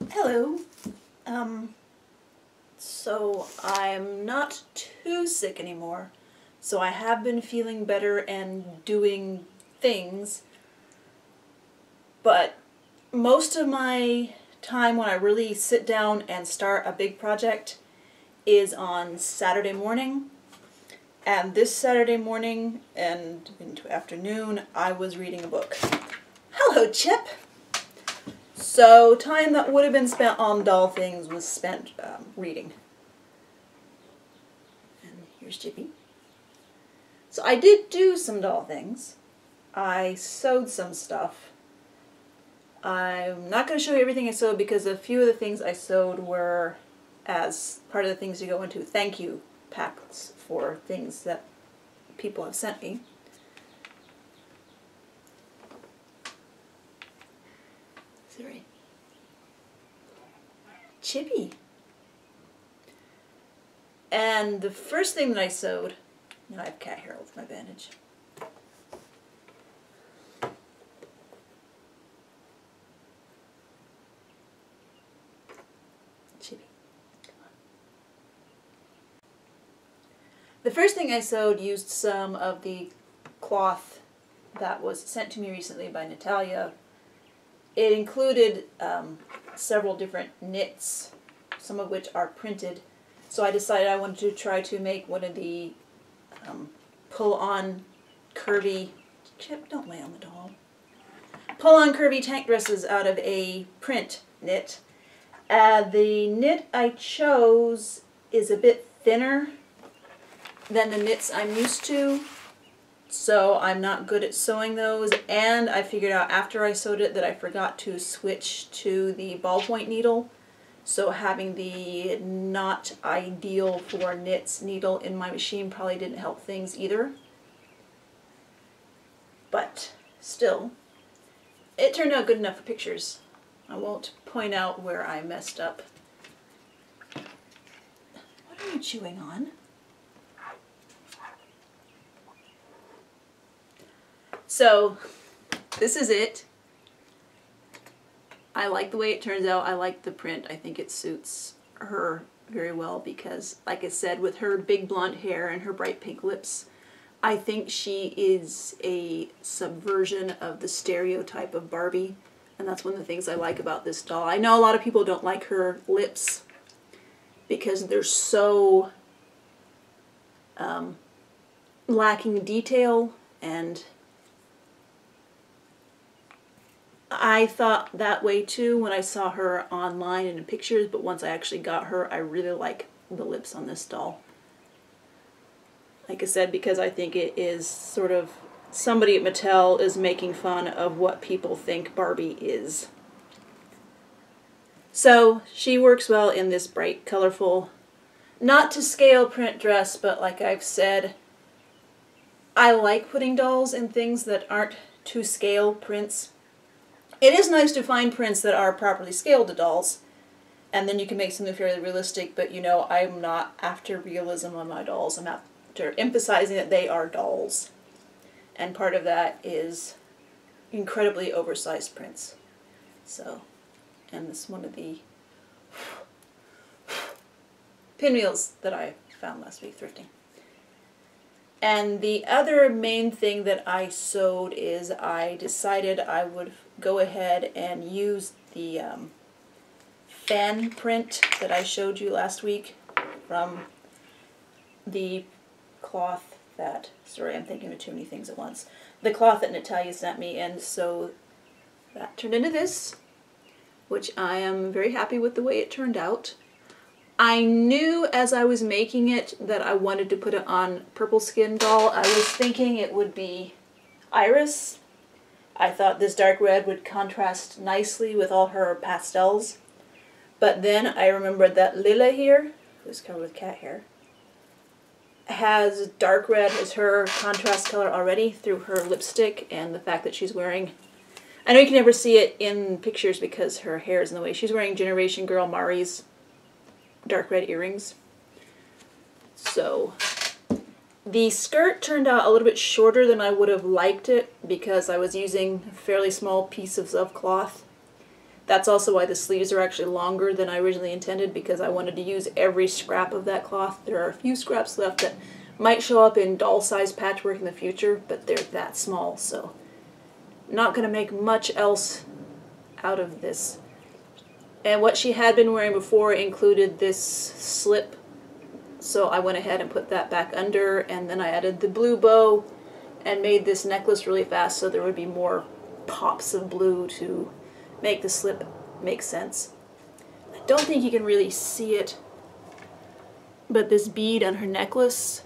Hello. So I'm not too sick anymore. So I have been feeling better and doing things. But most of my time when I really sit down and start a big project is on Saturday morning. And this Saturday morning and into afternoon, I was reading a book. Hello, Chip! So time that would have been spent on doll things was spent reading. And here's Chippy. So I did do some doll things. I sewed some stuff. I'm not going to show you everything I sewed because a few of the things I sewed were as part of the things to go into thank you packs for things that people have sent me. Sorry. Chippy. And the first thing that I sewed, now I have cat hair with my bandage. Chippy, come on. The first thing I sewed used some of the cloth that was sent to me recently by Natalia. It included several different knits, some of which are printed. So I decided I wanted to try to make one of the pull-on curvy, Chip, don't lay on the doll, pull-on curvy tank dresses out of a print knit. The knit I chose is a bit thinner than the knits I'm used to. So I'm not good at sewing those, and I figured out after I sewed it that I forgot to switch to the ballpoint needle. So having the not ideal for knits needle in my machine probably didn't help things either. But still, it turned out good enough for pictures. I won't point out where I messed up. What are you chewing on? So, this is it. I like the way it turns out. I like the print. I think it suits her very well because, like I said, with her big blonde hair and her bright pink lips, I think she is a subversion of the stereotype of Barbie, and that's one of the things I like about this doll. I know a lot of people don't like her lips because they're so lacking detail, and I thought that way too when I saw her online and in pictures, but once I actually got her, I really like the lips on this doll. Like I said, because I think it is sort of, somebody at Mattel is making fun of what people think Barbie is. So she works well in this bright, colorful, not to scale print dress, but like I've said, I like putting dolls in things that aren't to scale prints. It is nice to find prints that are properly scaled to dolls, and then you can make something fairly realistic, but you know, I'm not after realism on my dolls. I'm after emphasizing that they are dolls. And part of that is incredibly oversized prints. So, and this is one of the pinwheels that I found last week thrifting. And the other main thing that I sewed is I decided I would go ahead and use the fan print that I showed you last week from the cloth that, sorry, I'm thinking of too many things at once, the cloth that Natalia sent me, and so that turned into this, which I am very happy with the way it turned out. I knew as I was making it that I wanted to put it on Purple Skin doll. I was thinking it would be Iris. I thought this dark red would contrast nicely with all her pastels. But then I remembered that Lila here, who's covered with cat hair, has dark red as her contrast color already through her lipstick and the fact that she's wearing, I know you can never see it in pictures because her hair is in the way, she's wearing Generation Girl Mari's dark red earrings. So the skirt turned out a little bit shorter than I would have liked it because I was using fairly small pieces of cloth. That's also why the sleeves are actually longer than I originally intended, because I wanted to use every scrap of that cloth. There are a few scraps left that might show up in doll-sized patchwork in the future, but they're that small, so not going to make much else out of this. And what she had been wearing before included this slip, so I went ahead and put that back under, and then I added the blue bow and made this necklace really fast so there would be more pops of blue to make the slip make sense. I don't think you can really see it, but this bead on her necklace,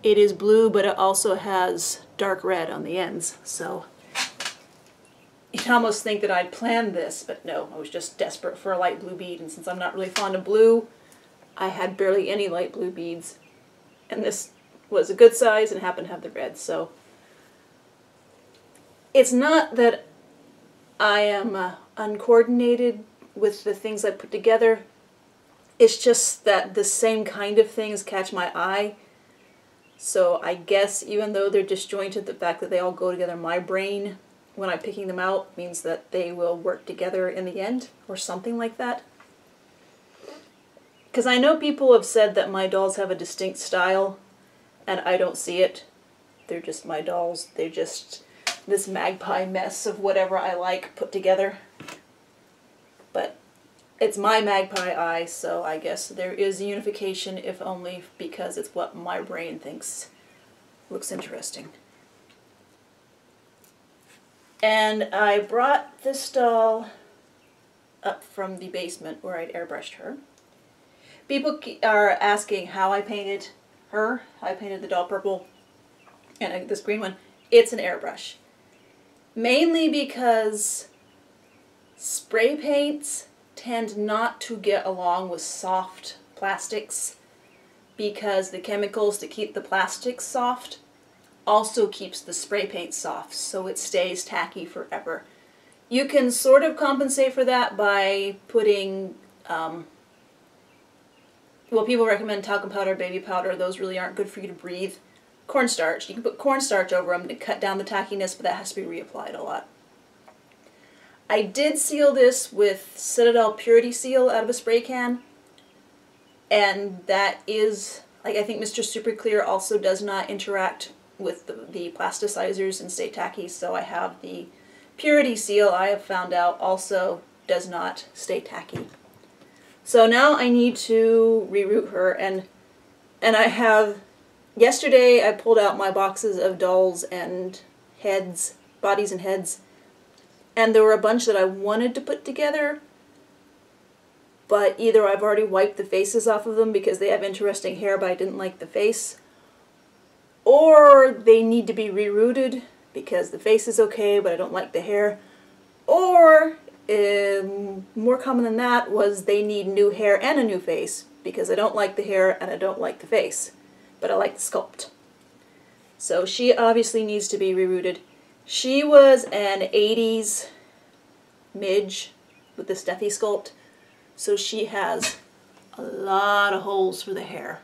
it is blue, but it also has dark red on the ends, so you can almost think that I'd planned this, but no, I was just desperate for a light blue bead, and since I'm not really fond of blue, I had barely any light blue beads, and this was a good size and happened to have the red, so it's not that I am uncoordinated with the things I put together. It's just that the same kind of things catch my eye. So I guess even though they're disjointed, the fact that they all go together in my brain when I'm picking them out means that they will work together in the end, or something like that. Because I know people have said that my dolls have a distinct style, and I don't see it. They're just my dolls. They're just this magpie mess of whatever I like put together. But it's my magpie eye, so I guess there is a unification, if only because it's what my brain thinks looks interesting. And I brought this doll up from the basement where I'd airbrushed her. People are asking how I painted her. I painted the doll purple and this green one. It's an airbrush. Mainly because spray paints tend not to get along with soft plastics, because the chemicals to keep the plastics soft also keeps the spray paint soft, so it stays tacky forever. You can sort of compensate for that by putting, well, people recommend talcum powder, baby powder. Those really aren't good for you to breathe. Cornstarch. You can put cornstarch over them to cut down the tackiness, but that has to be reapplied a lot. I did seal this with Citadel Purity Seal out of a spray can, and that is, like, I think Mr. Super Clear also does not interact with the plasticizers and stay tacky, so I have the Purity Seal I have found out also does not stay tacky. So now I need to reroute her, and I have, yesterday I pulled out my boxes of dolls and heads, bodies and heads, and there were a bunch that I wanted to put together, but either I've already wiped the faces off of them because they have interesting hair but I didn't like the face, or they need to be rerouted because the face is okay but I don't like the hair, or more common than that was they need new hair and a new face because I don't like the hair and I don't like the face, but I like the sculpt. So she obviously needs to be rerouted. She was an 80s midge with the Steffi sculpt, so she has a lot of holes for the hair.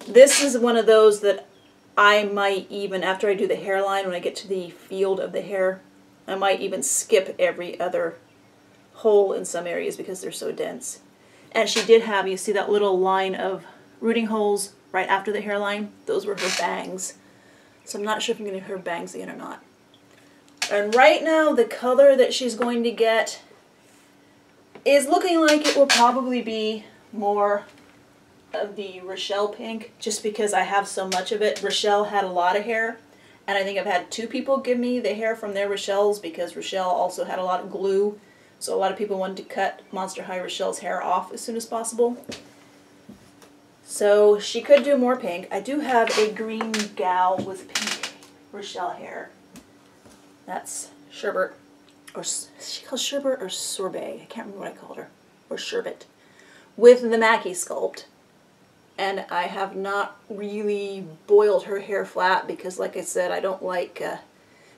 This is one of those that I might even, after I do the hairline, when I get to the field of the hair, I might even skip every other hole in some areas because they're so dense. And she did have, you see that little line of rooting holes right after the hairline? Those were her bangs. So I'm not sure if I'm going to get her bangs in or not. And right now, the color that she's going to get is looking like it will probably be more of the Rochelle pink, just because I have so much of it. Rochelle had a lot of hair, and I think I've had 2 people give me the hair from their Rochelles because Rochelle also had a lot of glue, so a lot of people wanted to cut Monster High Rochelle's hair off as soon as possible. So she could do more pink. I do have a green gal with pink Rochelle hair. That's Sherbet, or she calls Sherbet or Sorbet, I can't remember what I called her, or Sherbet, with the Mackie sculpt. And I have not really boiled her hair flat because, like I said, I don't like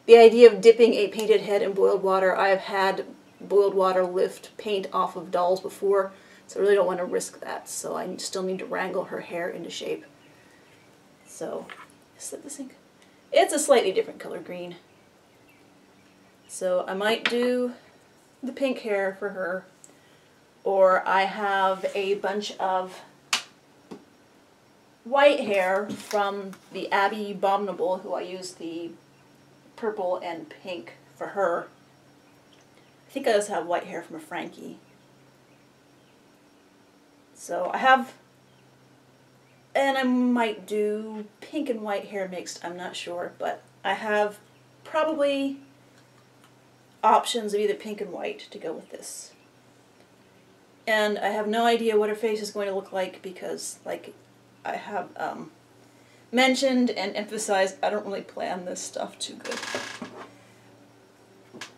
the idea of dipping a painted head in boiled water. I have had boiled water lift paint off of dolls before, so I really don't want to risk that. So I still need to wrangle her hair into shape. So, is that the sink? It's a slightly different color green. So I might do the pink hair for her, or I have a bunch of white hair from the Abby Abominable, who I use the purple and pink for her. I think I also have white hair from a Frankie. So I have, and I might do pink and white hair mixed, I'm not sure, but I have probably options of either pink and white to go with this. And I have no idea what her face is going to look like because, like I have mentioned and emphasized, I don't really plan this stuff too good.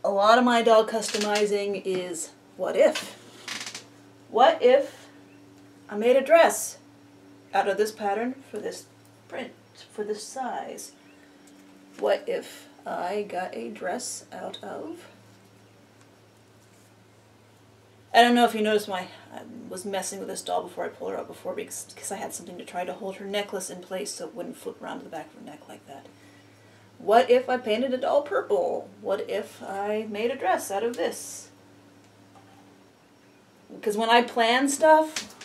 A lot of my doll customizing is what if? What if I made a dress out of this pattern for this print, for this size? What if I got a dress out of... I don't know if you noticed I was messing with this doll before I pulled her out before because I had something to try to hold her necklace in place so it wouldn't flip around to the back of her neck like that. What if I painted a doll purple? What if I made a dress out of this? Because when I plan stuff,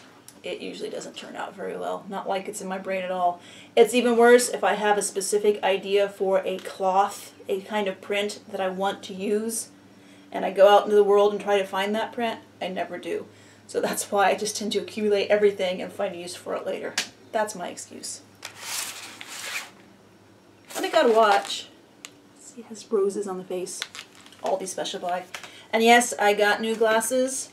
it usually doesn't turn out very well. Not like it's in my brain at all. It's even worse if I have a specific idea for a cloth, a kind of print that I want to use, and I go out into the world and try to find that print. I never do. So that's why I just tend to accumulate everything and find a use for it later. That's my excuse. And I got a watch. See, it has roses on the face. Aldi Special Buy. And yes, I got new glasses.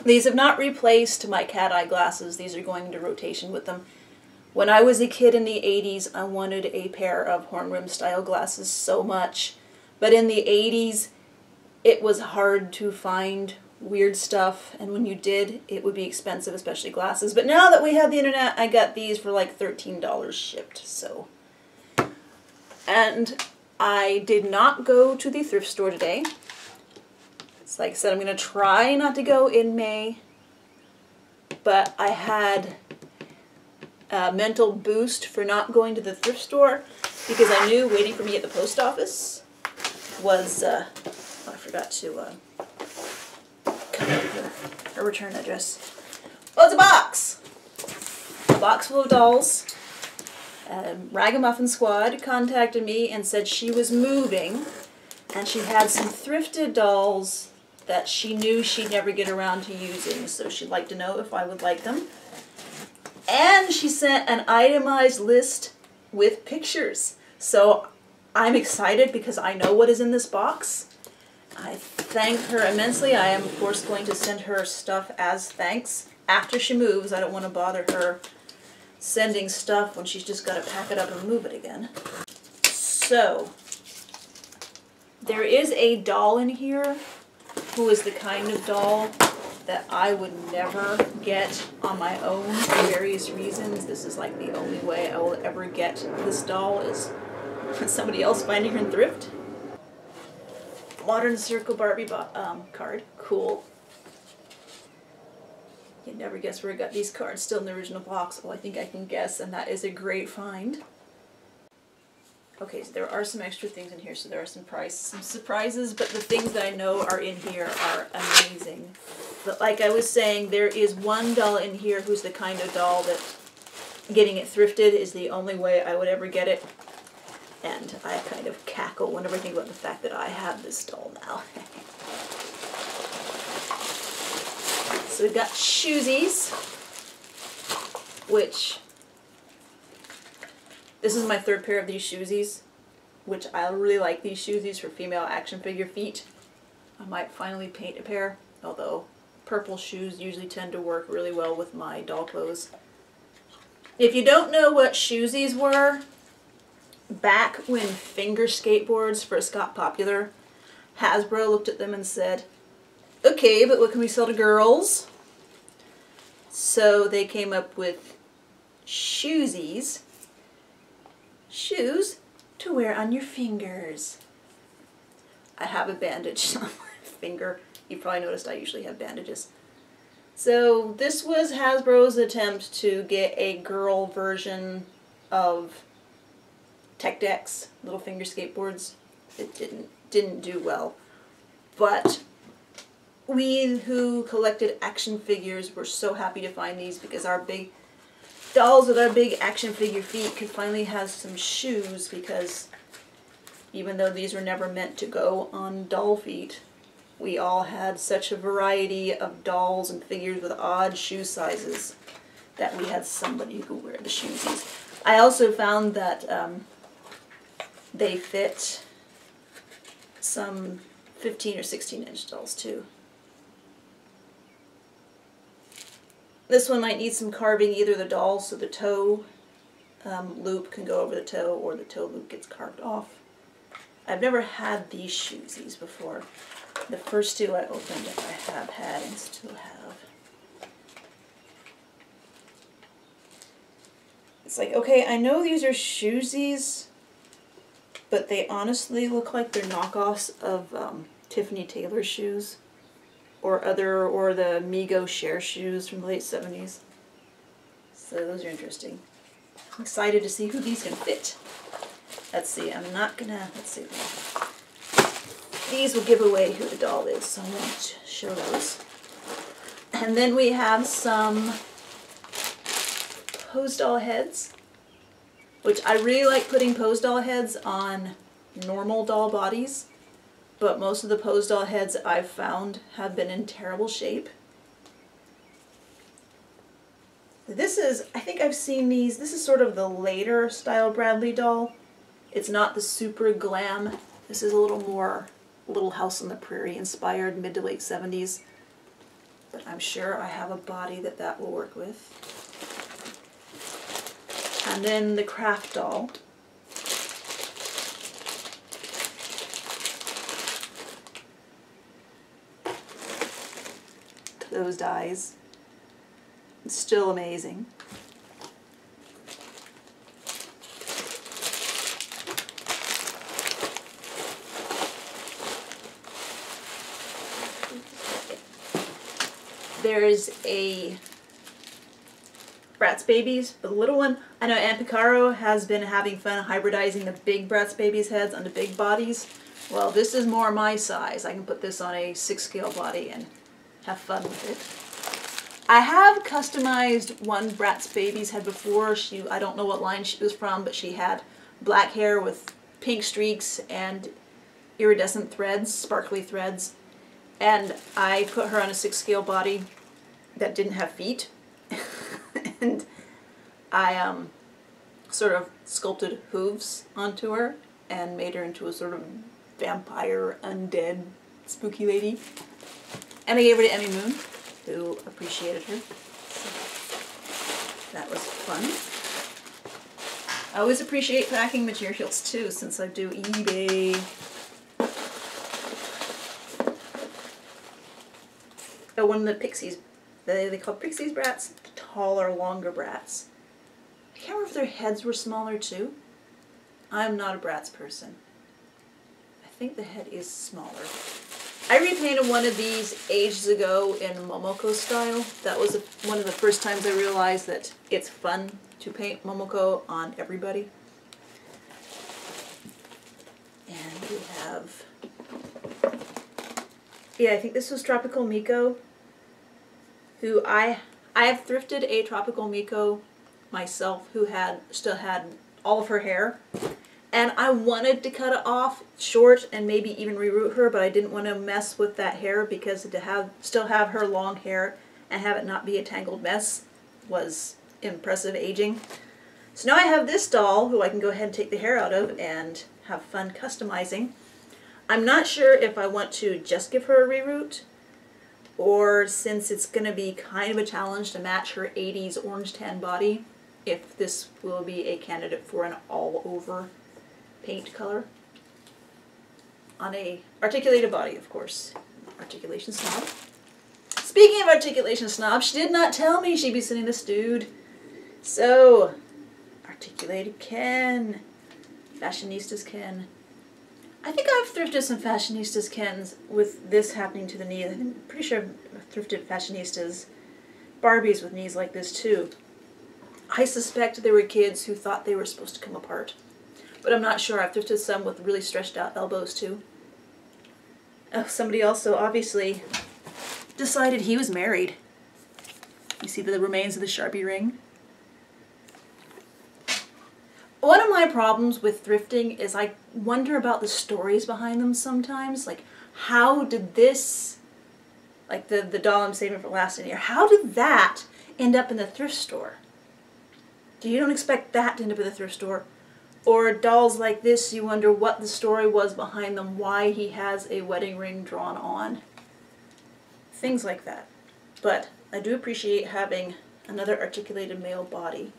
These have not replaced my cat eye glasses. These are going into rotation with them. When I was a kid in the 80s, I wanted a pair of horn rim style glasses so much. But in the 80s, it was hard to find weird stuff, and when you did, it would be expensive, especially glasses. But now that we have the internet, I got these for like $13 shipped, so. And I did not go to the thrift store today. It's like I said, I'm going to try not to go in May, but I had a mental boost for not going to the thrift store because I knew waiting for me at the post office was, I forgot to come up with a return address. Well, it's a box! A box full of dolls. RagamuffinSquad contacted me and said she was moving and she had some thrifted dolls that she knew she'd never get around to using, so she'd like to know if I would like them. And she sent an itemized list with pictures. So I'm excited because I know what is in this box. I thank her immensely. I am, of course, going to send her stuff as thanks after she moves. I don't want to bother her sending stuff when she's just got to pack it up and move it again. So, there is a doll in here who is the kind of doll that I would never get on my own for various reasons. This is like the only way I will ever get this doll is somebody else finding her in thrift. Modern Circle Barbie card. Cool. You can never guess where I got these cards still in the original box. Well, I think I can guess, and that is a great find. Okay, so there are some extra things in here, so there are some surprises, but the things that I know are in here are amazing. But like I was saying, there is one doll in here who's the kind of doll that getting it thrifted is the only way I would ever get it. And I kind of cackle whenever I think about the fact that I have this doll now. So we've got Shoesies, which, this is my third pair of these Shoesies, which I really like these Shoesies for female action figure feet. I might finally paint a pair, although purple shoes usually tend to work really well with my doll clothes. If you don't know what Shoesies were, back when finger skateboards first got popular, Hasbro looked at them and said, okay, but what can we sell to girls? So they came up with Shoesies, shoes to wear on your fingers. I have a bandage on my finger. You probably noticed I usually have bandages. So this was Hasbro's attempt to get a girl version of Tech Decks, little finger skateboards. It didn't do well. But we who collected action figures were so happy to find these because our big dolls with our big action figure feet could finally have some shoes, because even though these were never meant to go on doll feet, we all had such a variety of dolls and figures with odd shoe sizes that we had somebody who wear the shoesies. I also found that they fit some 15 or 16-inch dolls too. This one might need some carving, either the doll so the toe loop can go over the toe, or the toe loop gets carved off. I've never had these shoesies before. The first two I opened I have had and still have. It's like, okay, I know these are shoesies, but they honestly look like they're knockoffs of Tiffany Taylor shoes, or the Migo Share shoes from the late 70s. So those are interesting. I'm excited to see who these can fit. Let's see, let's see. These will give away who the doll is, so I won't show those. And then we have some pose doll heads, which I really like putting pose doll heads on normal doll bodies, but most of the pose doll heads I've found have been in terrible shape. This is, I think I've seen these, this is sort of the later style Bradley doll. It's not the super glam. This is a little more Little House on the Prairie inspired, mid to late 70s. But I'm sure I have a body that will work with. And then the craft doll. Those dies. It's still amazing. There's a Bratz Babies, the little one. I know Aunt Picaro has been having fun hybridizing the big Bratz Babies heads onto big bodies. Well, this is more my size. I can put this on a 6-scale body and have fun with it. I have customized one Bratz Babies head before. I don't know what line she was from, but she had black hair with pink streaks and iridescent threads, sparkly threads. And I put her on a 6-scale body that didn't have feet. And I sort of sculpted hooves onto her and made her into a sort of vampire, undead, spooky lady. And I gave her to Emmy Moon, who appreciated her. So that was fun. I always appreciate packing materials too, since I do eBay. Oh, one of the Pixies, they call Pixies Brats, the taller, longer Brats. I can't remember if their heads were smaller too. I'm not a Bratz person. I think the head is smaller. I repainted one of these ages ago in Momoko style. That was one of the first times I realized that it's fun to paint Momoko on everybody. And we have, yeah, I think this was Tropical Miko, who I have thrifted a Tropical Miko myself, who still had all of her hair. And I wanted to cut it off short and maybe even reroot her, but I didn't want to mess with that hair, because to still have her long hair and have it not be a tangled mess was impressive aging. So now I have this doll who I can go ahead and take the hair out of and have fun customizing. I'm not sure if I want to just give her a reroot, or since it's going to be kind of a challenge to match her 80s orange tan body, if this will be a candidate for an all-over paint color on a articulated body, of course. Articulation snob. Speaking of articulation snob, she did not tell me she'd be sending this dude. So, articulated Ken. Fashionistas Ken. I think I've thrifted some Fashionistas Kens with this happening to the knee. I'm pretty sure I've thrifted Fashionistas Barbies with knees like this too. I suspect there were kids who thought they were supposed to come apart, but I'm not sure. I've thrifted some with really stretched out elbows too. Oh, somebody also obviously decided he was married. You see the remains of the Sharpie ring? One of my problems with thrifting is I wonder about the stories behind them sometimes. Like, how did this, like the doll I'm saving for last in here, how did that end up in the thrift store? You don't expect that to end up in the thrift store. Or dolls like this, you wonder what the story was behind them, why he has a wedding ring drawn on. Things like that. But I do appreciate having another articulated male body.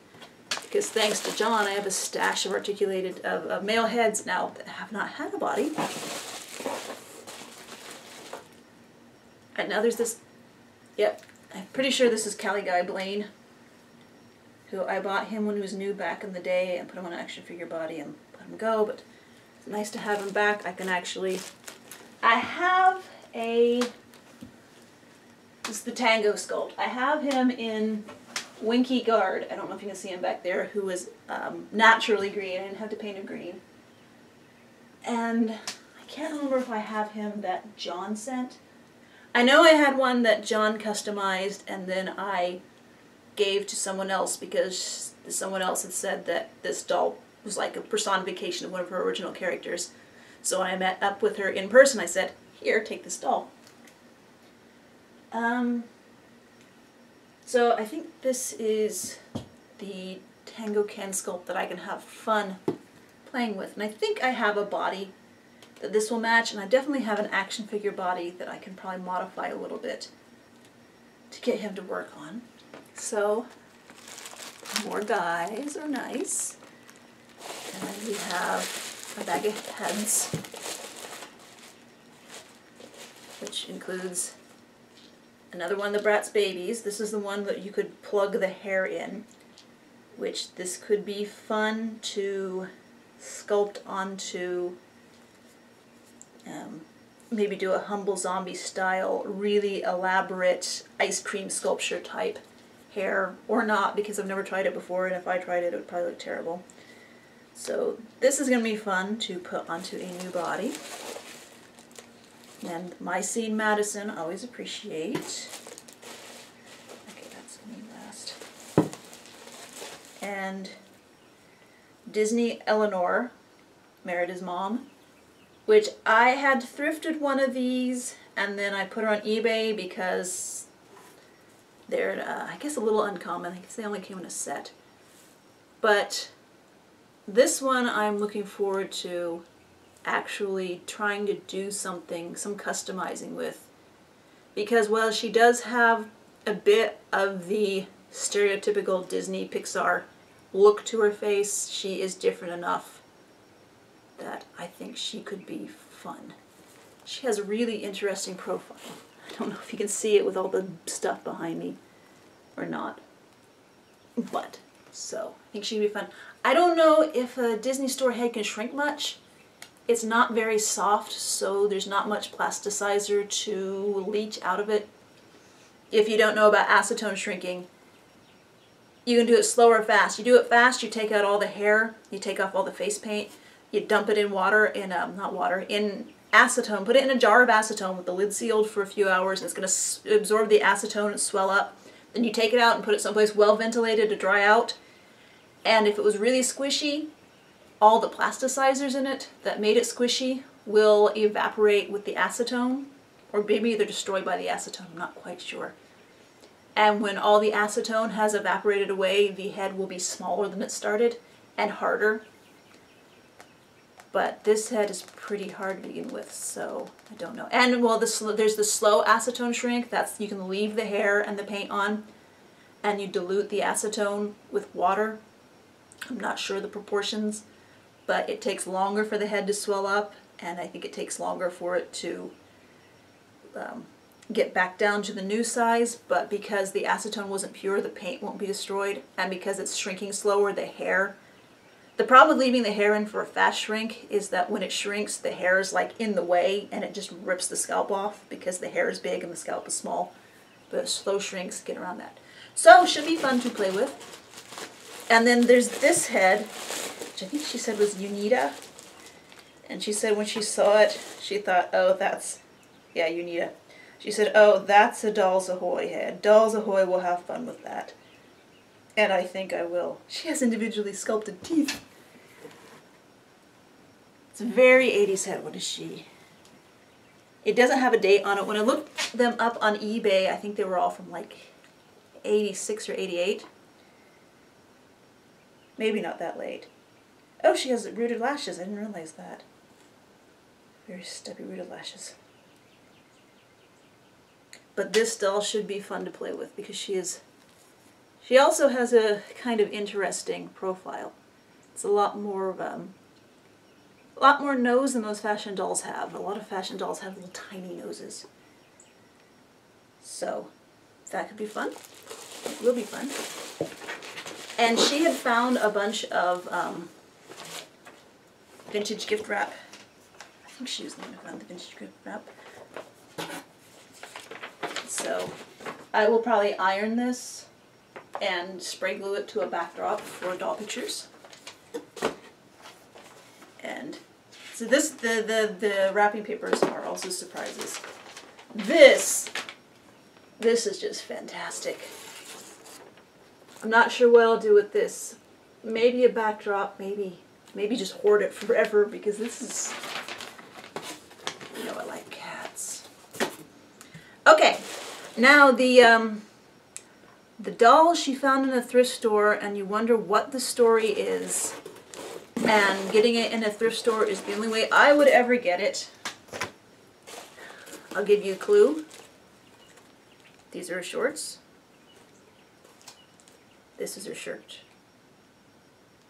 Because thanks to John, I have a stash of articulated of male heads now that have not had a body. And now there's this, yep, I'm pretty sure this is Cali Guy Blaine, who I bought him when he was new back in the day and put him on an action figure body and let him go, but it's nice to have him back. I can actually, I have a, this is the Tango sculpt. I have him in Winky Guard. I don't know if you can see him back there, who is naturally green. I didn't have to paint him green. And I can't remember if I have him that John sent. I know I had one that John customized and then I gave to someone else because someone else had said that this doll was like a personification of one of her original characters. So when I met up with her in person, I said, here, take this doll. So I think this is the Tango Can sculpt that I can have fun playing with. And I think I have a body that this will match, and I definitely have an action figure body that I can probably modify a little bit to get him to work on. So, more guys are nice. And then we have a bag of heads, which includes another one of the Bratz babies. This is the one that you could plug the hair in, which this could be fun to sculpt onto, maybe do a Humble Zombie style, really elaborate ice cream sculpture type hair, or not, because I've never tried it before, and if I tried it, it would probably look terrible. So this is going to be fun to put onto a new body. And My Scene Madison, always appreciate. Okay, that's me last. And Disney Eleanor, Merida's mom, which I had thrifted one of these and then I put her on eBay because they're, I guess, a little uncommon. I guess they only came in a set. But this one I'm looking forward to actually trying to do something, some customizing with. Because while she does have a bit of the stereotypical Disney Pixar look to her face, she is different enough that I think she could be fun. She has a really interesting profile. I don't know if you can see it with all the stuff behind me or not. But, so, I think she'd be fun. I don't know if a Disney store head can shrink much. It's not very soft, so there's not much plasticizer to leach out of it. If you don't know about acetone shrinking, you can do it slow or fast. You do it fast, you take out all the hair, you take off all the face paint, you dump it in water, in acetone, put it in a jar of acetone with the lid sealed for a few hours, and it's going to absorb the acetone and swell up. Then you take it out and put it someplace well ventilated to dry out. And if it was really squishy, all the plasticizers in it that made it squishy will evaporate with the acetone, or maybe they're destroyed by the acetone, I'm not quite sure. And when all the acetone has evaporated away, the head will be smaller than it started and harder. But this head is pretty hard to begin with, so I don't know. And well, there's the slow acetone shrink. That's, you can leave the hair and the paint on, and you dilute the acetone with water. I'm not sure the proportions, but it takes longer for the head to swell up, and I think it takes longer for it to get back down to the new size. But because the acetone wasn't pure, the paint won't be destroyed, and because it's shrinking slower, the hair. The problem with leaving the hair in for a fast shrink is that when it shrinks, the hair is like in the way and it just rips the scalp off because the hair is big and the scalp is small. But slow shrinks get around that. So it should be fun to play with. And then there's this head, which I think she said was Unita. And she said when she saw it, she thought, oh, that's, yeah, Unita. She said, oh, that's a Dolls Ahoy head. Dolls Ahoy will have fun with that. And I think I will. She has individually sculpted teeth. It's a very 80s head. What is she? It doesn't have a date on it. When I looked them up on eBay, I think they were all from like 86 or 88. Maybe not that late. Oh, she has rooted lashes. I didn't realize that. Very stubby rooted lashes. But this doll should be fun to play with because she also has a kind of interesting profile. It's a lot more nose than most fashion dolls have. A lot of fashion dolls have little tiny noses. So that could be fun. It will be fun. And she had found a bunch of vintage gift wrap. I think she was the one who found the vintage gift wrap. So I will probably iron this and spray glue it to a backdrop for doll pictures. And so this, the wrapping papers are also surprises. This is just fantastic. I'm not sure what I'll do with this. Maybe a backdrop, maybe just hoard it forever because this is, you know, I like cats. Okay, now the doll she found in a thrift store, and you wonder what the story is. And getting it in a thrift store is the only way I would ever get it. I'll give you a clue. These are her shorts. This is her shirt.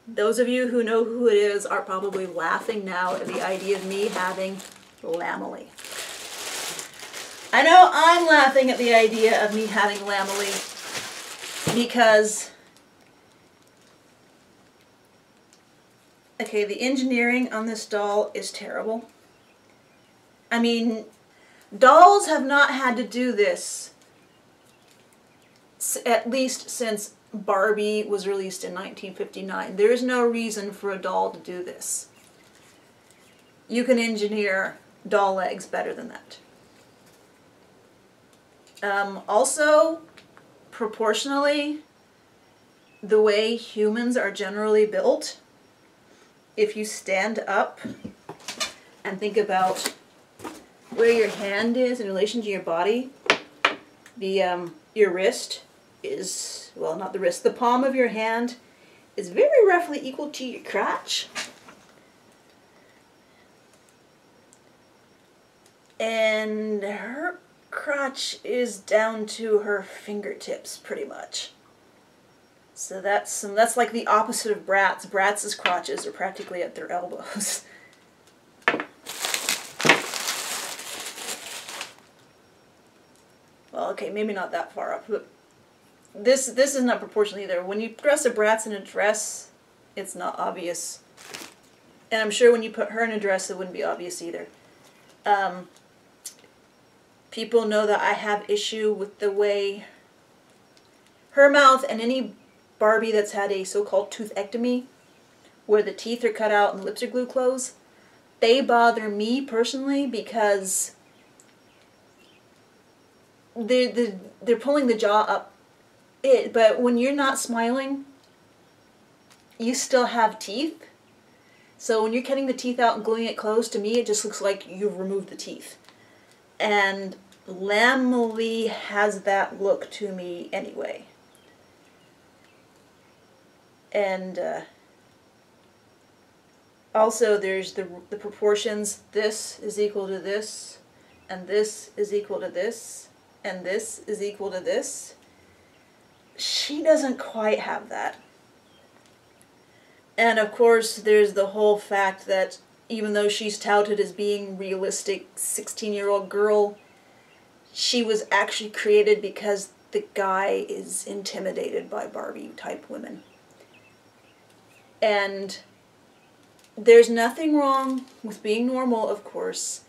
Those of you who know who it is are probably laughing now at the idea of me having Lammily. I know I'm laughing at the idea of me having Lammily because, okay, the engineering on this doll is terrible. I mean, dolls have not had to do this at least since Barbie was released in 1959. There is no reason for a doll to do this. You can engineer doll legs better than that. Also, proportionally, the way humans are generally built, if you stand up and think about where your hand is in relation to your body, your wrist is, well, not the wrist, the palm of your hand is very roughly equal to your crotch. And her crotch is down to her fingertips, pretty much. So that's like the opposite of Bratz. Bratz's crotches are practically at their elbows. Well, okay, maybe not that far up, but this is not proportional either. When you dress a Bratz in a dress, it's not obvious. And I'm sure when you put her in a dress, it wouldn't be obvious either. People know that I have issue with the way her mouth, and any Barbie that's had a so-called toothectomy, where the teeth are cut out and the lips are glued closed, they bother me personally because they're pulling the jaw up. But when you're not smiling, you still have teeth. So when you're cutting the teeth out and gluing it closed, to me it just looks like you've removed the teeth. And Lammily has that look to me anyway. And also there's the proportions. This is equal to this, and this is equal to this, and this is equal to this. She doesn't quite have that. And of course there's the whole fact that even though she's touted as being realistic 16-year-old girl, she was actually created because the guy is intimidated by Barbie type women. And there's nothing wrong with being normal, of course,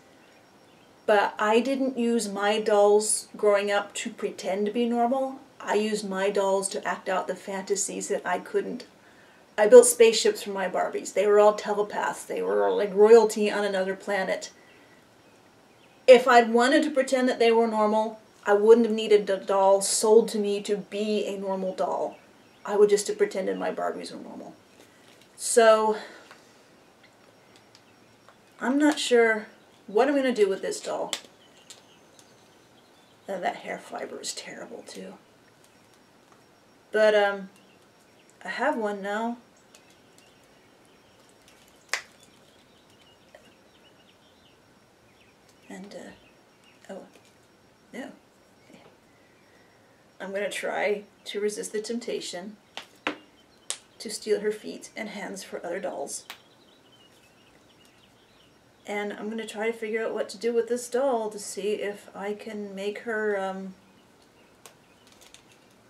but I didn't use my dolls growing up to pretend to be normal. I used my dolls to act out the fantasies that I couldn't. I built spaceships for my Barbies. They were all telepaths. They were like royalty on another planet. If I'd wanted to pretend that they were normal, I wouldn't have needed a doll sold to me to be a normal doll. I would just have pretended my Barbies were normal. So, I'm not sure what I'm going to do with this doll. And that hair fiber is terrible too. But, I have one now. And, oh, no. I'm going to try to resist the temptation to steal her feet and hands for other dolls. And I'm going to try to figure out what to do with this doll to see if I can make her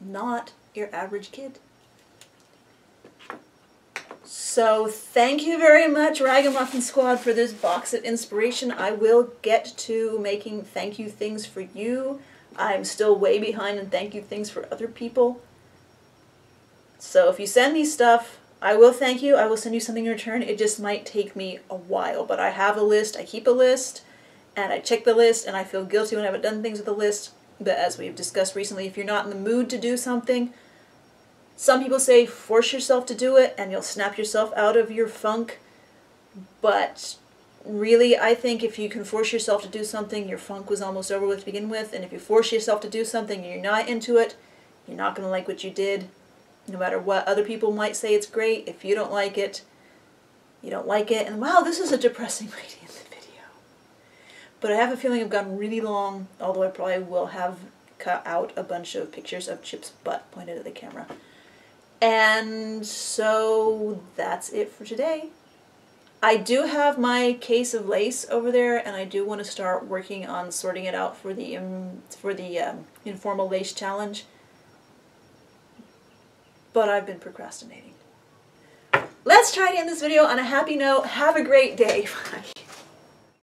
not your average kid. So thank you very much, Ragamuffin Squad, for this box of inspiration. I will get to making thank you things for you. I'm still way behind in thank you things for other people. So if you send me stuff, I will thank you. I will send you something in return. It just might take me a while, but I have a list. I keep a list, and I check the list, and I feel guilty when I haven't done things with the list. But as we've discussed recently, if you're not in the mood to do something, some people say force yourself to do it, and you'll snap yourself out of your funk. But really, I think if you can force yourself to do something, your funk was almost over with to begin with. And if you force yourself to do something and you're not into it, you're not going to like what you did. No matter what other people might say it's great, if you don't like it, you don't like it. And wow, this is a depressing way to end the video. But I have a feeling I've gone really long, although I probably will have cut out a bunch of pictures of Chip's butt pointed at the camera. And so that's it for today. I do have my case of lace over there, and I do want to start working on sorting it out for the informal lace challenge. But I've been procrastinating. Let's try to end this video on a happy note. Have a great day. Bye.